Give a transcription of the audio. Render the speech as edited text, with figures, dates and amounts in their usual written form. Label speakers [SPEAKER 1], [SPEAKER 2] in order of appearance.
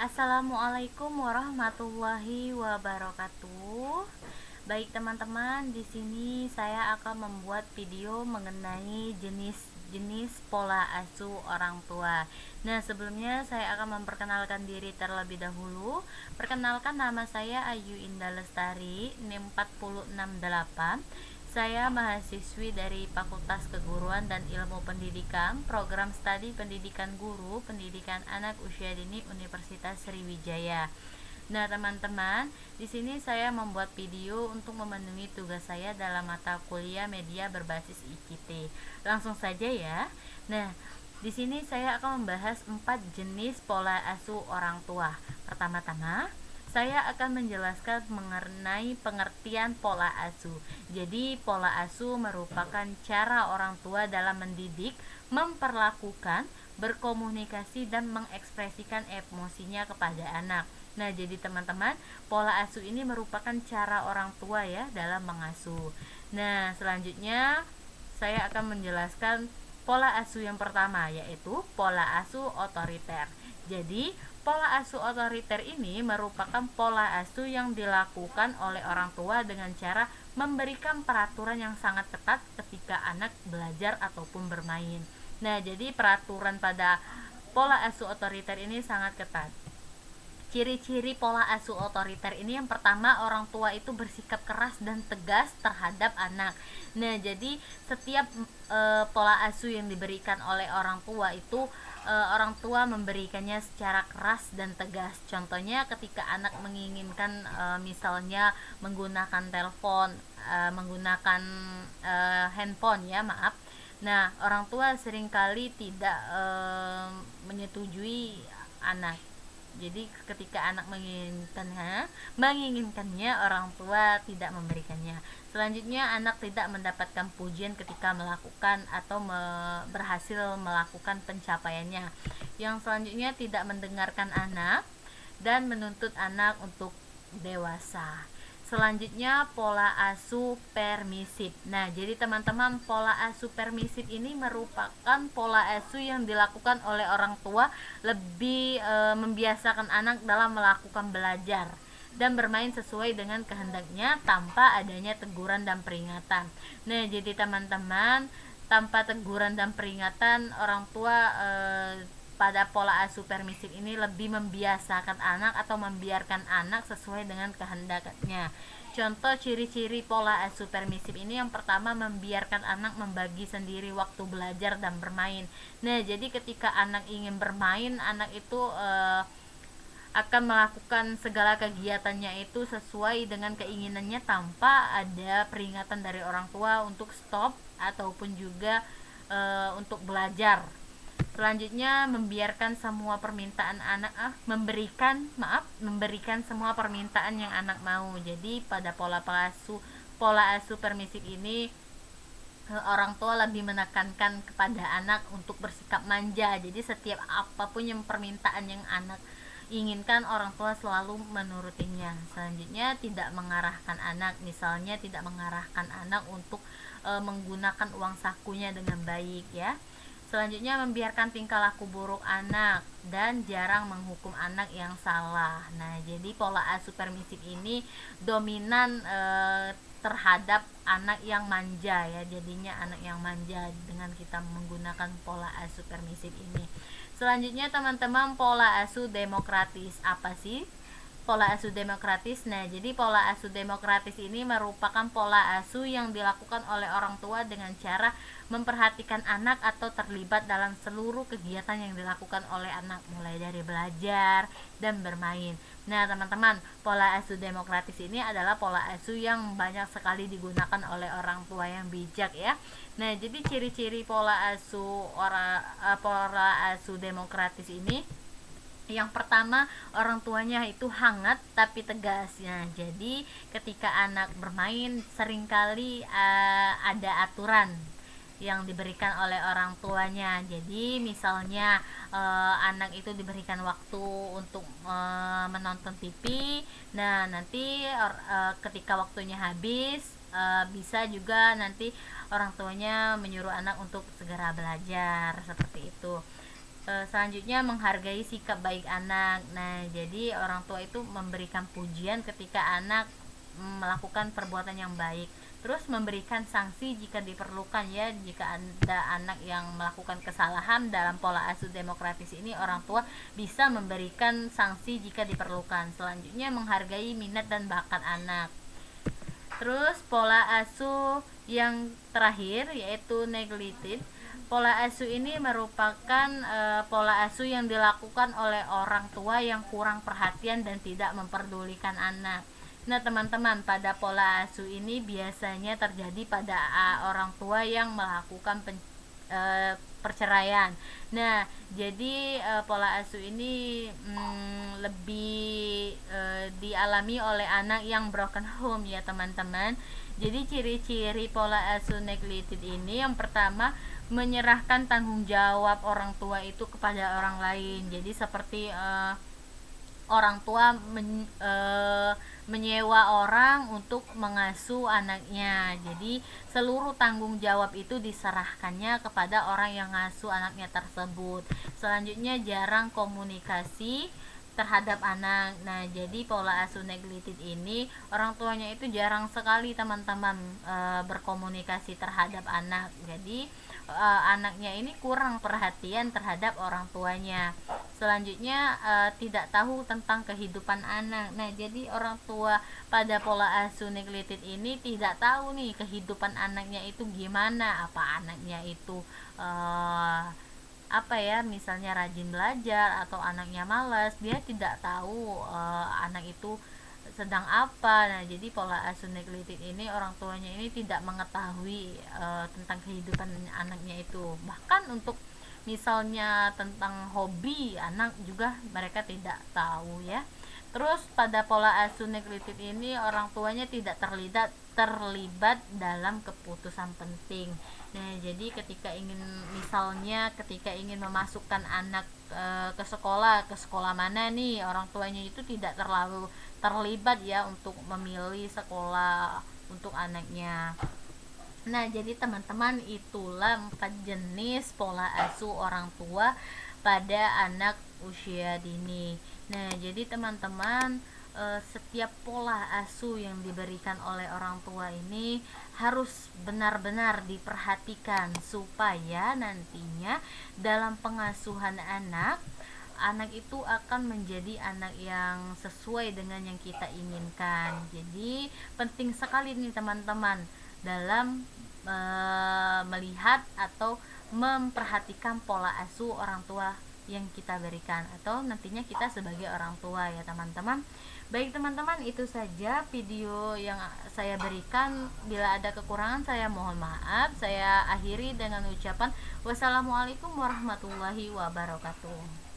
[SPEAKER 1] Assalamualaikum warahmatullahi wabarakatuh. Baik teman-teman, di sini saya akan membuat video mengenai jenis-jenis pola asuh orang tua. Nah, sebelumnya saya akan memperkenalkan diri terlebih dahulu. Perkenalkan, nama saya Ayu Indah Lestari, NIM 468. Saya mahasiswi dari Fakultas Keguruan dan Ilmu Pendidikan, Program Studi Pendidikan Guru, Pendidikan Anak Usia Dini Universitas Sriwijaya. Nah, teman-teman, di sini saya membuat video untuk memenuhi tugas saya dalam mata kuliah media berbasis ICT. Langsung saja ya. Nah, di sini saya akan membahas 4 jenis pola asuh orang tua. Pertama-tama, saya akan menjelaskan mengenai pengertian pola asuh. Jadi, pola asuh merupakan cara orang tua dalam mendidik, memperlakukan, berkomunikasi, dan mengekspresikan emosinya kepada anak. Nah, jadi teman-teman, pola asuh ini merupakan cara orang tua ya dalam mengasuh. Nah, selanjutnya saya akan menjelaskan pola asuh yang pertama, yaitu pola asuh otoriter. Jadi, pola asuh otoriter ini merupakan pola asuh yang dilakukan oleh orang tua dengan cara memberikan peraturan yang sangat ketat ketika anak belajar ataupun bermain. Nah, jadi peraturan pada pola asuh otoriter ini sangat ketat. Ciri-ciri pola asuh otoriter ini, yang pertama, orang tua itu bersikap keras dan tegas terhadap anak. Nah, jadi setiap pola asuh yang diberikan oleh orang tua itu orang tua memberikannya secara keras dan tegas. Contohnya ketika anak menginginkan misalnya menggunakan telepon, menggunakan handphone ya, maaf. Nah, orang tua seringkali tidak menyetujui anak. Jadi ketika anak menginginkannya, orang tua tidak memberikannya. Selanjutnya, anak tidak mendapatkan pujian ketika melakukan atau berhasil melakukan pencapaiannya. Yang selanjutnya, tidak mendengarkan anak dan menuntut anak untuk dewasa. Selanjutnya, pola asuh permisif. Nah, jadi teman-teman, pola asuh permisif ini merupakan pola asuh yang dilakukan oleh orang tua lebih membiasakan anak dalam melakukan belajar dan bermain sesuai dengan kehendaknya tanpa adanya teguran dan peringatan. Nah, jadi teman-teman, tanpa teguran dan peringatan, orang tua pada pola asuh permisif ini lebih membiasakan anak atau membiarkan anak sesuai dengan kehendaknya. Contoh ciri-ciri pola asuh permisif ini, yang pertama, membiarkan anak membagi sendiri waktu belajar dan bermain. Nah, jadi ketika anak ingin bermain, anak itu akan melakukan segala kegiatannya itu sesuai dengan keinginannya tanpa ada peringatan dari orang tua untuk stop ataupun juga untuk belajar. Selanjutnya, memberikan semua permintaan semua permintaan yang anak mau. Jadi pada pola asuh permisif ini, orang tua lebih menekankan kepada anak untuk bersikap manja. Jadi setiap apapun yang permintaan yang anak inginkan, orang tua selalu menurutinya. Selanjutnya, tidak mengarahkan anak, misalnya tidak mengarahkan anak untuk menggunakan uang sakunya dengan baik ya. Selanjutnya, membiarkan tingkah laku buruk anak dan jarang menghukum anak yang salah. Nah, jadi pola asuh permisif ini dominan terhadap anak yang manja ya. Jadinya anak yang manja dengan kita menggunakan pola asuh permisif ini. Selanjutnya, teman-teman, pola asuh demokratis. Apa sih pola asuh demokratis? Nah, jadi pola asuh demokratis ini merupakan pola asuh yang dilakukan oleh orang tua dengan cara memperhatikan anak atau terlibat dalam seluruh kegiatan yang dilakukan oleh anak, mulai dari belajar dan bermain. Nah, teman-teman, pola asuh demokratis ini adalah pola asuh yang banyak sekali digunakan oleh orang tua yang bijak ya. Nah, jadi ciri-ciri pola asuh demokratis ini, yang pertama, orang tuanya itu hangat tapi tegas. Nah, jadi ketika anak bermain seringkali ada aturan yang diberikan oleh orang tuanya. Jadi misalnya anak itu diberikan waktu untuk menonton TV. Nah, nanti ketika waktunya habis, bisa juga nanti orang tuanya menyuruh anak untuk segera belajar, seperti itu. Selanjutnya menghargai sikap baik anak. Nah, jadi orang tua itu memberikan pujian ketika anak melakukan perbuatan yang baik. Terus memberikan sanksi jika diperlukan ya, jika ada anak yang melakukan kesalahan. Dalam pola asuh demokratis ini orang tua bisa memberikan sanksi jika diperlukan. Selanjutnya menghargai minat dan bakat anak. Terus pola asuh yang terakhir yaitu neglected. Pola asuh ini merupakan pola asuh yang dilakukan oleh orang tua yang kurang perhatian dan tidak memperdulikan anak. Nah, teman-teman, pada pola asuh ini biasanya terjadi pada orang tua yang melakukan perceraian. Nah, jadi pola asuh ini lebih dialami oleh anak yang broken home ya, teman-teman. Jadi ciri-ciri pola asuh neglected ini yang pertama menyerahkan tanggung jawab orang tua itu kepada orang lain. Jadi seperti orang tua menyewa orang untuk mengasuh anaknya. Jadi seluruh tanggung jawab itu diserahkannya kepada orang yang ngasuh anaknya tersebut. Selanjutnya jarang komunikasi terhadap anak. Nah, jadi pola asuh neglected ini orang tuanya itu jarang sekali teman-teman berkomunikasi terhadap anak. Jadi anaknya ini kurang perhatian terhadap orang tuanya. Selanjutnya tidak tahu tentang kehidupan anak. Nah, jadi orang tua pada pola asuh neglected ini tidak tahu nih kehidupan anaknya itu gimana, apa anaknya itu apa ya, misalnya rajin belajar atau anaknya malas, dia tidak tahu anak itu sedang apa. Nah, jadi pola asuh neglected ini orang tuanya ini tidak mengetahui tentang kehidupan anaknya itu. Bahkan untuk misalnya tentang hobi anak juga mereka tidak tahu ya. Terus pada pola asuh neglected ini orang tuanya tidak terlibat dalam keputusan penting. Nah, jadi ketika ingin memasukkan anak ke sekolah mana nih, orang tuanya itu tidak terlalu terlibat ya untuk memilih sekolah untuk anaknya. Nah, jadi teman-teman, itulah 4 jenis pola asuh orang tua pada anak usia dini. Nah, jadi teman-teman, setiap pola asuh yang diberikan oleh orang tua ini harus benar-benar diperhatikan supaya nantinya dalam pengasuhan anak itu akan menjadi anak yang sesuai dengan yang kita inginkan. Jadi penting sekali nih teman-teman dalam melihat atau memperhatikan pola asuh orang tua yang kita berikan atau nantinya kita sebagai orang tua ya, teman-teman. Baik teman-teman, itu saja video yang saya berikan. Bila ada kekurangan saya mohon maaf. Saya akhiri dengan ucapan wassalamualaikum warahmatullahi wabarakatuh.